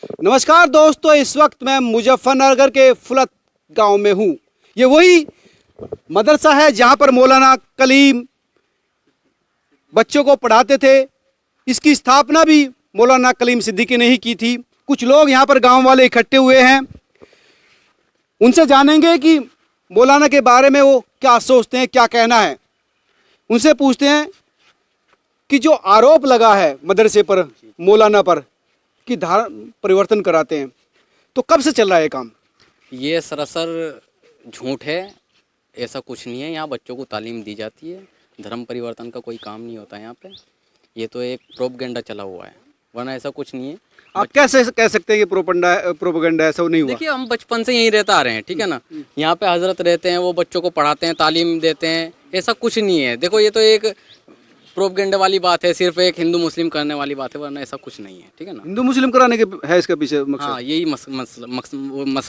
नमस्कार दोस्तों, इस वक्त मैं मुजफ्फरनगर के फुलत गांव में हूं। ये वही मदरसा है जहां पर मौलाना कलीम बच्चों को पढ़ाते थे। इसकी स्थापना भी मौलाना कलीम सिद्दीकी ने ही की थी। कुछ लोग यहां पर गांव वाले इकट्ठे हुए हैं, उनसे जानेंगे कि मौलाना के बारे में वो क्या सोचते हैं, क्या कहना है। उनसे पूछते हैं कि जो आरोप लगा है मदरसे पर, मौलाना पर, कि धर्म परिवर्तन कराते हैं, तो कब से चल रहा है ये काम? ये सरासर झूठ है। ऐसा कुछ नहीं है। यहाँ बच्चों को तालीम दी जाती है। धर्म परिवर्तन का कोई काम नहीं होता यहाँ पे। ये तो एक प्रोपगेंडा चला हुआ है, वरना ऐसा कुछ नहीं है। आप कैसे कह सकते हैं कि प्रोपेगेंडा ऐसा नहीं हुआ? देखिए, हम बचपन से यहीं रहते आ रहे हैं, ठीक है ना। यहाँ पे हजरत रहते हैं, वो बच्चों को पढ़ाते हैं, तालीम देते हैं। ऐसा कुछ नहीं है। देखो, ये तो एक प्रोपगेंडा वाली बात है, सिर्फ एक हिंदू मुस्लिम करने वाली बात है, वरना ऐसा कुछ नहीं है, ठीक है ना। हिंदू मुस्लिम कराने के है इसका पीछे मकसद? हाँ, यही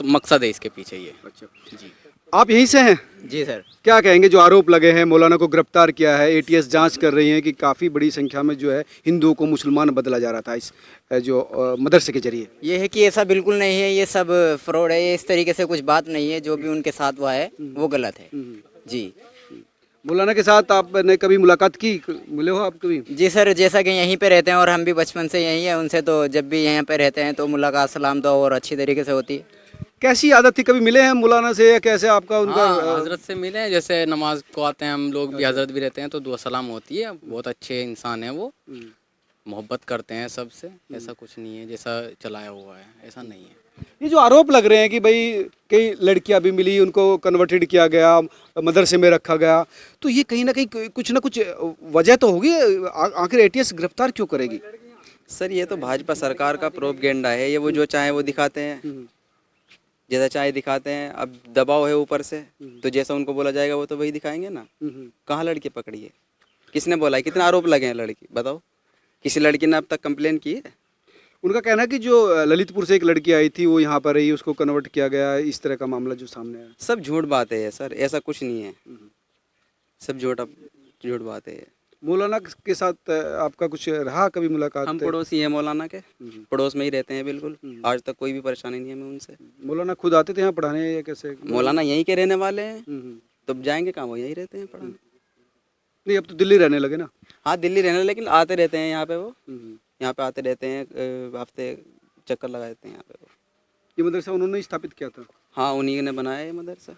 मकसद है इसके पीछे ये। अच्छा जी आप यहीं से हैं? जी सर। क्या कहेंगे जो आरोप लगे हैं, मौलाना को गिरफ्तार किया है, एटीएस जांच कर रही है कि काफ़ी बड़ी संख्या में जो है हिंदुओं को मुसलमान बदला जा रहा था इस जो मदरसे के जरिए? ये है कि ऐसा बिल्कुल नहीं है, ये सब फ्रॉड है, ये इस तरीके से कुछ बात नहीं है। जो भी उनके साथ हुआ है वो गलत है जी। मौलाना के साथ आपने कभी मुलाकात की, मिले हो आप कभी? जी सर, जैसा कि यहीं पे रहते हैं और हम भी बचपन से यहीं हैं, उनसे तो जब भी यहाँ पे रहते हैं तो मुलाकात सलाम दुआ और अच्छी तरीके से होती है। कैसी आदत थी, कभी मिले हैं मौलाना से या कैसे आपका उनका? हाँ, हजरत से मिले हैं। जैसे नमाज को आते हैं हम लोग भी, हजरत भी रहते हैं, तो दुआ सलाम होती है। बहुत अच्छे इंसान है वो, मोहब्बत करते हैं सबसे। ऐसा कुछ नहीं है जैसा चलाया हुआ है, ऐसा नहीं है। ये जो आरोप लग रहे हैं कि भाई कई लड़कियां भी मिली, उनको कन्वर्टेड किया गया, मदरसे में रखा गया, तो ये कहीं ना कुछ वजह तो होगी। आखिर एटीएस गिरफ्तार क्यों करेगी? सर, ये तो भाजपा सरकार का प्रोपगेंडा है। ये वो जो चाहे वो दिखाते हैं, जैसा चाहे दिखाते हैं। अब दबाव है ऊपर से, तो जैसा उनको बोला जाएगा वो तो वही दिखाएंगे ना। कहाँ लड़की पकड़ी है? किसने बोला है? कितने आरोप लगे हैं लड़की, बताओ। किसी लड़की ने अब तक कंप्लेन की है? उनका कहना है कि जो ललितपुर से एक लड़की आई थी वो यहाँ पर रही, उसको कन्वर्ट किया गया, इस तरह का मामला जो सामने आया। सब झूठ बात है सर, ऐसा कुछ नहीं है। सब झूठ बात है। मौलाना के साथ आपका कुछ रहा कभी मुलाकात? हम पड़ोसी हैं मौलाना के, पड़ोस में ही रहते हैं बिल्कुल। आज तक कोई भी परेशानी नहीं है हमें उनसे। मौलाना खुद आते थे यहाँ पढ़ाने या कैसे? मौलाना यहीं के रहने वाले हैं, तो जाएंगे कहाँ? वो यहीं रहते हैं पढ़ाने। नहीं, अब तो दिल्ली रहने लगे ना। हाँ, दिल्ली रहने, लेकिन आते रहते हैं यहाँ पे। वो यहाँ पे आते रहते हैं, हफ्ते चक्कर लगा देते हैं यहाँ पे वो। ये मदरसा उन्होंने ही स्थापित किया था? हाँ, उन्हीं ने बनाया है मदरसा।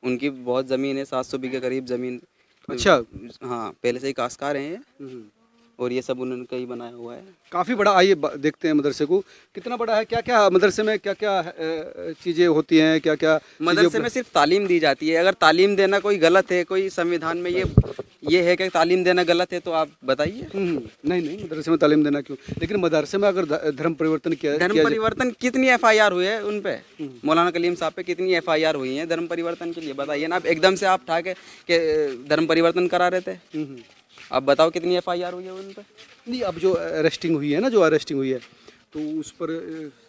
उनकी बहुत ज़मीन है, 700 बीघे करीब ज़मीन। अच्छा। हाँ, पहले से ही काश्तकार हैं ये, और ये सब उन्होंने कहीं बनाया हुआ है। काफ़ी बड़ा। आइए देखते हैं मदरसे को, कितना बड़ा है, क्या क्या मदरसे में क्या क्या चीज़ें होती हैं, क्या क्या मदरसे में सिर्फ तालीम दी जाती है। अगर तालीम देना कोई गलत है, कोई संविधान में ये है कि तालीम देना गलत है, तो आप बताइए। नहीं, मदरसे में तालीम देना क्यों? लेकिन मदरसे में अगर धर्म परिवर्तन किया, धर्म परिवर्तन कितनी एफआईआर हुई है उन पे? मौलाना कलीम साहब पे कितनी एफआईआर हुई है धर्म परिवर्तन के लिए? बताइए ना। आप एकदम से आप ठाके के धर्म परिवर्तन करा रहे थे। आप बताओ कितनी एफआईआर हुई है उन पे? नहीं, अब जो अरेस्टिंग हुई है ना, जो अरेस्टिंग हुई है, तो उस पर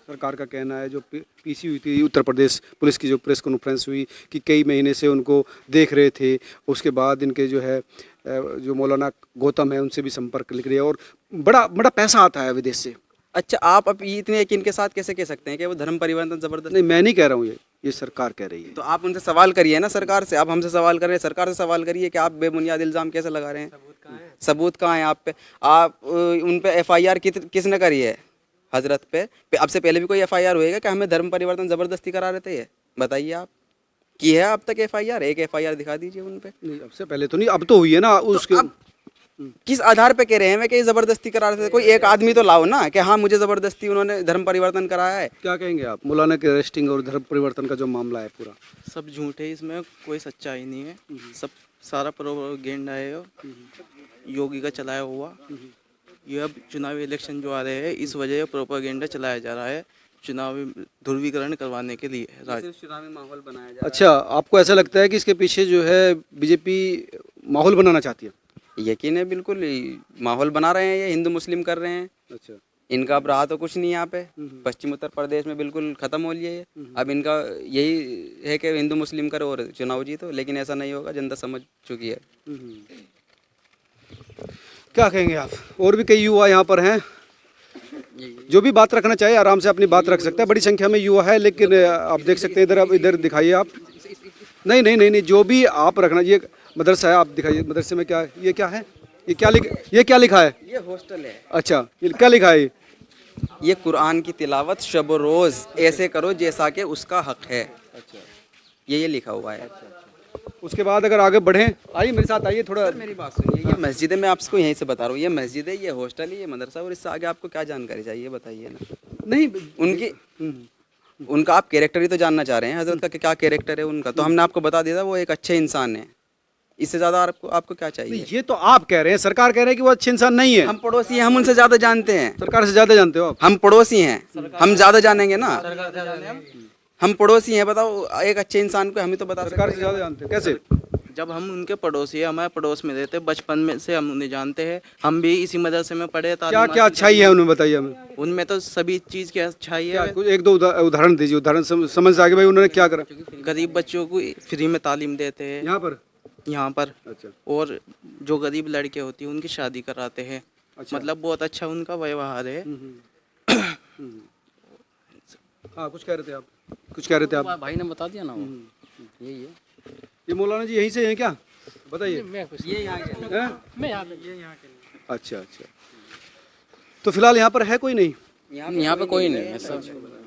सरकार का कहना है, जो पीसी हुई थी उत्तर प्रदेश पुलिस की, जो प्रेस कॉन्फ्रेंस हुई, कि कई महीने से उनको देख रहे थे। उसके बाद इनके जो है जो मौलाना गौतम है उनसे भी संपर्क लिख रहे हैं, और बड़ा बड़ा पैसा आता है विदेश से। अच्छा, आप अब इतने यकीन के साथ कैसे कह सकते हैं कि वो धर्म परिवर्तन जबरदस्त? नहीं, मैं नहीं कह रहा हूँ, ये सरकार कह रही है। तो आप उनसे सवाल करिए ना, सरकार से। आप हमसे सवाल कर रहे हैं, सरकार से सवाल करिए कि आप बेबुनियाद इल्ज़ाम कैसे लगा रहे हैं। सबूत कहाँ है आप पे? आप उन पे एफआईआर किसने करी है? हजरत पे अब से पहले भी कोई एफआईआर हुएगा कि हमें धर्म परिवर्तन जबरदस्ती करा रहे थे? ये बताइए आप, की है अब तक एफआईआर? एक एफआईआर दिखा दीजिए उन पे। नहीं, अब से पहले तो नहीं, अब तो हुई है ना। उसके किस आधार पे कह रहे हैं कि ये जबरदस्ती करा रहे थे? कोई एक आदमी तो लाओ ना कि हाँ, मुझे जबरदस्ती उन्होंने धर्म परिवर्तन कराया है। क्या कहेंगे आप मौलाना के अरेस्टिंग और धर्म परिवर्तन का जो मामला है पूरा? सब झूठ है, इसमें कोई सच्चाई नहीं है। सब सारा प्रोपेगेंडा है, योगी का चलाया हुआ। ये अब चुनावी इलेक्शन जो आ रहे हैं, इस वजह प्रोपेगेंडा चलाया जा रहा है, चुनावी ध्रुवीकरण करवाने के लिए। चुनावी माहौल बनाया जा रहा है। अच्छा, आपको ऐसा लगता है कि इसके पीछे जो है बीजेपी माहौल बनाना चाहती है? यकीन है, बिल्कुल माहौल बना रहे हैं। ये हिंदू मुस्लिम कर रहे हैं। अच्छा। इनका अब रहा तो कुछ नहीं यहाँ पे। पश्चिम उत्तर प्रदेश में बिल्कुल खत्म हो लिया है। अब इनका यही है कि हिंदू मुस्लिम करे और चुनाव जीतो, लेकिन ऐसा नहीं होगा, जनता समझ चुकी है। क्या कहेंगे आप? और भी कई युवा यहाँ पर हैं, जो भी बात रखना चाहे आराम से अपनी बात रख सकता है। बड़ी संख्या में युवा है, लेकिन आप देख सकते हैं इधर, अब इधर दिखाइए आप। नहीं नहीं नहीं नहीं, जो भी आप रखना, ये मदरसा है, आप दिखाइए मदरसे में क्या है, ये क्या है, ये क्या लिखा है? ये हॉस्टल है। अच्छा, ये क्या लिखा है? ये कुरान की तिलावत शब रोज़ ऐसे करो जैसा कि उसका हक है। अच्छा, ये लिखा हुआ है। उसके बाद अगर आगे बढ़ें, आइए मेरे साथ आइए थोड़ा। सर मेरी बात सुनिए, ये मस्जिद है, मैं आपको यहीं से बता रहा हूँ, ये मस्जिद है, ये हॉस्टल है, ये मदरसा, और इससे आगे आपको क्या जानकारी चाहिए बताइए ना। नहीं, उनका आप कैरेक्टर ही तो जानना चाह रहे हैं, हजरत का क्या कैरेक्टर है उनका, तो हमने आपको बता दिया था वो एक अच्छे इंसान है। इससे ज़्यादा आपको क्या चाहिए? ये तो आप कह रहे हैं, सरकार कह रहे हैं कि वो अच्छे इंसान नहीं है। हम पड़ोसी हैं, हम उनसे ज़्यादा जानते हैं। सरकार से ज़्यादा जानते हो आप? हम पड़ोसी हैं, हम ज़्यादा जानेंगे ना। हम पड़ोसी हैं, बताओ एक अच्छे इंसान को हम ही तो बता सकते सरकार हैं। से ज़्यादा जानते हैं, कैसे? जब हम उनके पड़ोसी हैं, हमारे पड़ोस में रहते, बचपन में से हम उन्हें जानते हैं, हम भी इसी मदरसे में पढ़े। क्या क्या अच्छाई है उनमें, बताइए हमें। उनमें तो सभी चीज़ की अच्छाई क्या है। कुछ एक दो उदाहरण दीजिए, उदाहरण समझ से आगे भाई उन्होंने क्या करा गरीब बच्चों को फ्री में तालीम देते हैं यहाँ पर? यहाँ पर, अच्छा और जो गरीब लड़के होती हैं उनकी शादी कराते हैं। अच्छा। मतलब बहुत अच्छा उनका व्यवहार है। हाँ, कुछ कह रहे थे आप, कुछ कह रहे थे आप। भाई ने बता दिया ना वो, यही है। ये मौलाना जी यहीं से हैं क्या, बताइए? ये यहाँ के हैं? मैं यहाँ पे अच्छा अच्छा, तो फिलहाल यहाँ पर है कोई नहीं? यहाँ पे कोई नहीं है, सब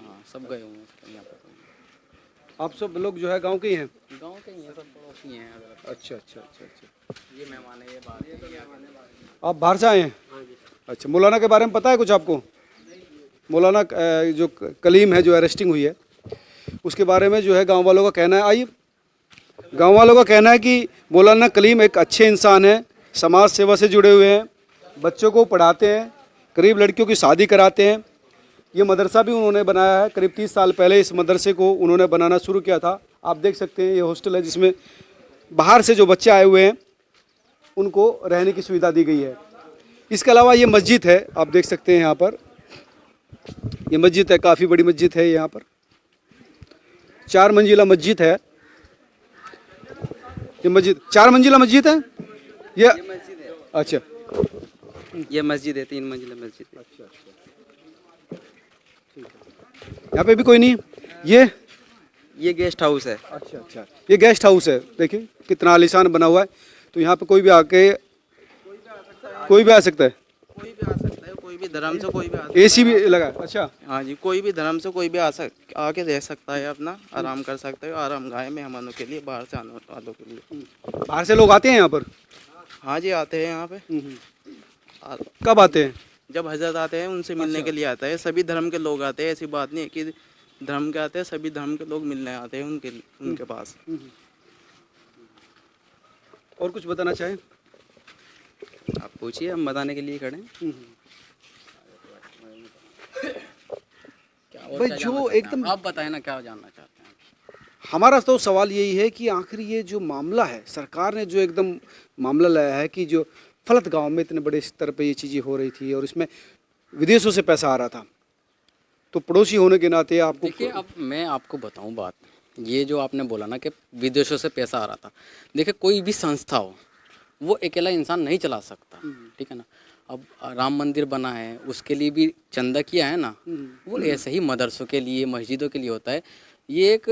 हाँ सब गए हुए हैं यहाँ पे। आप सब लोग जो है गांव के ही हैं? गाँव के ही हैं, सब पड़ोसी हैं। अच्छा अच्छा अच्छा अच्छा, ये मेहमान है, ये बाहर। आप बाहर से आए हैं? अच्छा, मौलाना के बारे में पता है कुछ आपको? मौलाना जो कलीम है, जो अरेस्टिंग हुई है, उसके बारे में जो है गांव वालों का कहना है, आइए, गांव वालों का कहना है कि मौलाना कलीम एक अच्छे इंसान है, समाज सेवा से जुड़े हुए हैं, बच्चों को पढ़ाते हैं, गरीब लड़कियों की शादी कराते हैं। ये मदरसा भी उन्होंने बनाया है, करीब 30 साल पहले इस मदरसे को उन्होंने बनाना शुरू किया था। आप देख सकते हैं ये हॉस्टल है जिसमें बाहर से जो बच्चे आए हुए हैं उनको रहने की सुविधा दी गई है। इसके अलावा ये मस्जिद है, आप देख सकते हैं यहाँ पर, ये मस्जिद है, काफ़ी बड़ी मस्जिद है यहाँ पर, 4 मंजिला मस्जिद है। ये मस्जिद 4 मंजिला मस्जिद है ये? मस्जिद है। अच्छा, ये मस्जिद है, 3 मंजिला मस्जिद है। अच्छा अच्छा, यहाँ पे भी कोई नहीं है? ये गेस्ट हाउस है। अच्छा अच्छा, ये गेस्ट हाउस है, देखिए कितना आलीशान बना हुआ है। तो यहाँ पे कोई भी आ सकता है? कोई भी आ सकता है, कोई भी धर्म से कोई भी आ सकता है। एसी भी लगा है? अच्छा, हाँ जी, कोई भी धर्म से कोई भी आके रह सकता है, अपना आराम कर सकता है। आराम गाह है मेहमानों के लिए, बाहर से आने वालों के लिए। बाहर से लोग आते हैं यहाँ पर? हाँ जी, आते हैं यहाँ पे। कब आते हैं? जब हजरत आते हैं उनसे मिलने के लिए आता है। सभी धर्म के लोग आते हैं, ऐसी बात नहीं है कि धर्म के आते हैं, सभी धर्म के लोग मिलने आते हैं उनके पास। और कुछ बताना चाहें? आप पूछिए, हम बताने के लिए खड़े हैं। भाई जो एकदम, आप बताएं ना क्या जानना चाहते हैं। हमारा तो सवाल यही है कि आखिर ये जो मामला है, सरकार ने जो एकदम मामला लाया है कि जो फलत गांव में इतने बड़े स्तर पे ये चीज़ें हो रही थी और इसमें विदेशों से पैसा आ रहा था, तो पड़ोसी होने के नाते आपको, देखिए अब मैं आपको बताऊं बात, ये जो आपने बोला ना कि विदेशों से पैसा आ रहा था, देखिए कोई भी संस्था हो वो अकेला इंसान नहीं चला सकता, ठीक है ना। अब राम मंदिर बना है, उसके लिए भी चंदा किया है ना, वो ऐसे ही मदरसों के लिए, मस्जिदों के लिए होता है। ये एक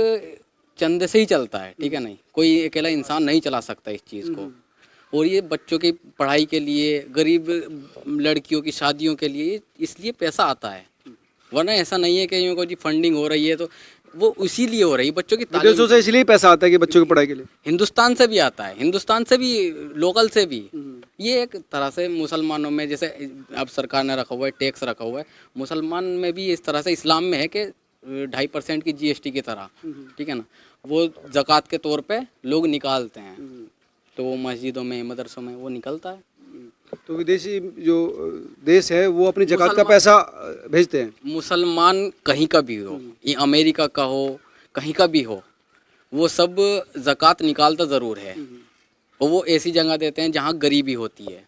चंदे से ही चलता है, ठीक है। नहीं, कोई अकेला इंसान नहीं चला सकता इस चीज़ को। और ये बच्चों की पढ़ाई के लिए, गरीब लड़कियों की शादियों के लिए, इसलिए पैसा आता है। वरना ऐसा नहीं है कि यूँ को जी फंडिंग हो रही है तो वो इसीलिए हो रही है, बच्चों की विदेशों से इसलिए पैसा आता है कि बच्चों की पढ़ाई के लिए। हिंदुस्तान से भी आता है, हिंदुस्तान से भी, लोकल से भी। ये एक तरह से मुसलमानों में, जैसे अब सरकार ने रखा हुआ है टैक्स रखा हुआ है, मुसलमान में भी इस तरह से, इस्लाम में है कि 2.5% की GST की तरह, ठीक है ना, वो ज़कात के तौर पे लोग निकालते हैं। तो वो मस्जिदों में, मदरसों में वो निकलता है। तो विदेशी जो देश है वो अपनी ज़कात का पैसा भेजते हैं। मुसलमान कहीं का भी हो, ये अमेरिका का हो, कहीं का भी हो, वो सब ज़कात निकालता ज़रूर है। और वो ऐसी जगह देते हैं जहाँ गरीबी होती है,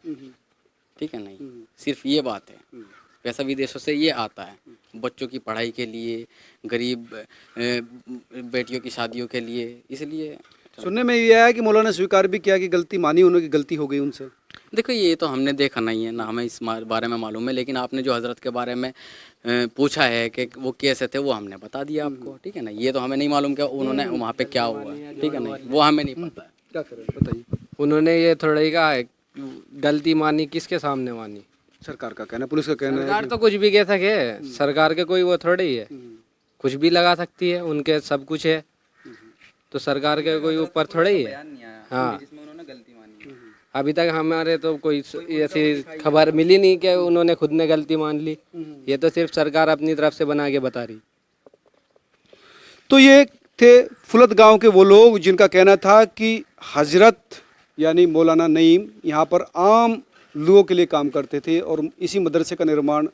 ठीक है। नहीं, सिर्फ ये बात है, पैसा विदेशों से ये आता है बच्चों की पढ़ाई के लिए, गरीब बेटियों की शादियों के लिए। इसलिए सुनने में ये आया कि मौलाना ने स्वीकार भी किया कि गलती मानी, उन्होंने, गलती हो गई उनसे। देखो ये तो हमने देखा नहीं है ना, हमें इस बारे में मालूम है, लेकिन आपने जो हजरत के बारे में पूछा है कि वो कैसे थे, वो हमने बता दिया आपको, ठीक है ना। ये तो हमें नहीं मालूम कि उन्होंने वहाँ पे क्या हुआ, ठीक है ना, वो हमें नहीं पता। क्या करें बताइए। उन्होंने ये थोड़ा ही कहा है, गलती मानी किसके सामने मानी? सरकार का कहना है, पुलिस का कहना है सरकार तो कुछ भी कह सके, सरकार के कोई वो थोड़ी ही है, कुछ भी लगा सकती है, उनके सब कुछ है, तो सरकार के कोई ऊपर थोड़ा ही है। हाँ, अभी तक हमारे तो कोई ऐसी खबर मिली नहीं कि उन्होंने खुद ने गलती मान ली, ये तो सिर्फ सरकार अपनी तरफ से बना के बता रही। तो ये थे फुलत गांव के वो लोग जिनका कहना था कि हजरत यानी मौलाना नईम यहाँ पर आम लोगों के लिए काम करते थे और इसी मदरसे का निर्माण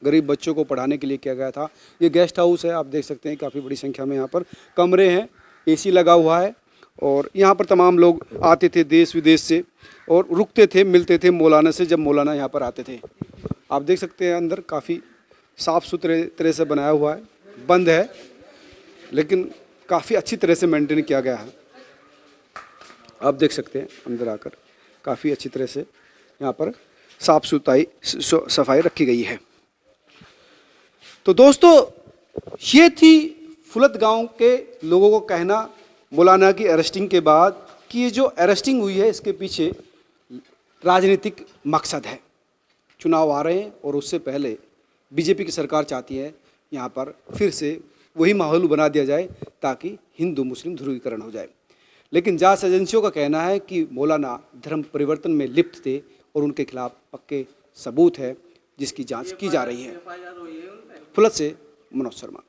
गरीब बच्चों को पढ़ाने के लिए किया गया था। ये गेस्ट हाउस है, आप देख सकते हैं काफ़ी बड़ी संख्या में यहाँ पर कमरे हैं, एसी लगा हुआ है और यहाँ पर तमाम लोग आते थे देश विदेश से और रुकते थे, मिलते थे मौलाना से जब मौलाना यहाँ पर आते थे। आप देख सकते हैं अंदर काफ़ी साफ़ सुथरे तरह से बनाया हुआ है, बंद है लेकिन काफ़ी अच्छी तरह से मेंटेन किया गया है। आप देख सकते हैं अंदर आकर काफ़ी अच्छी तरह से यहाँ पर साफ सफाई रखी गई है। तो दोस्तों ये थी फुलत गांव के लोगों को कहना मौलाना की अरेस्टिंग के बाद कि ये जो अरेस्टिंग हुई है इसके पीछे राजनीतिक मकसद है। चुनाव आ रहे हैं और उससे पहले बीजेपी की सरकार चाहती है यहाँ पर फिर से वही माहौल बना दिया जाए ताकि हिंदू मुस्लिम ध्रुवीकरण हो जाए। लेकिन जांच एजेंसियों का कहना है कि मौलाना धर्म परिवर्तन में लिप्त थे और उनके खिलाफ पक्के सबूत है जिसकी जांच की जा रही है। फुलत से मनोज शर्मा।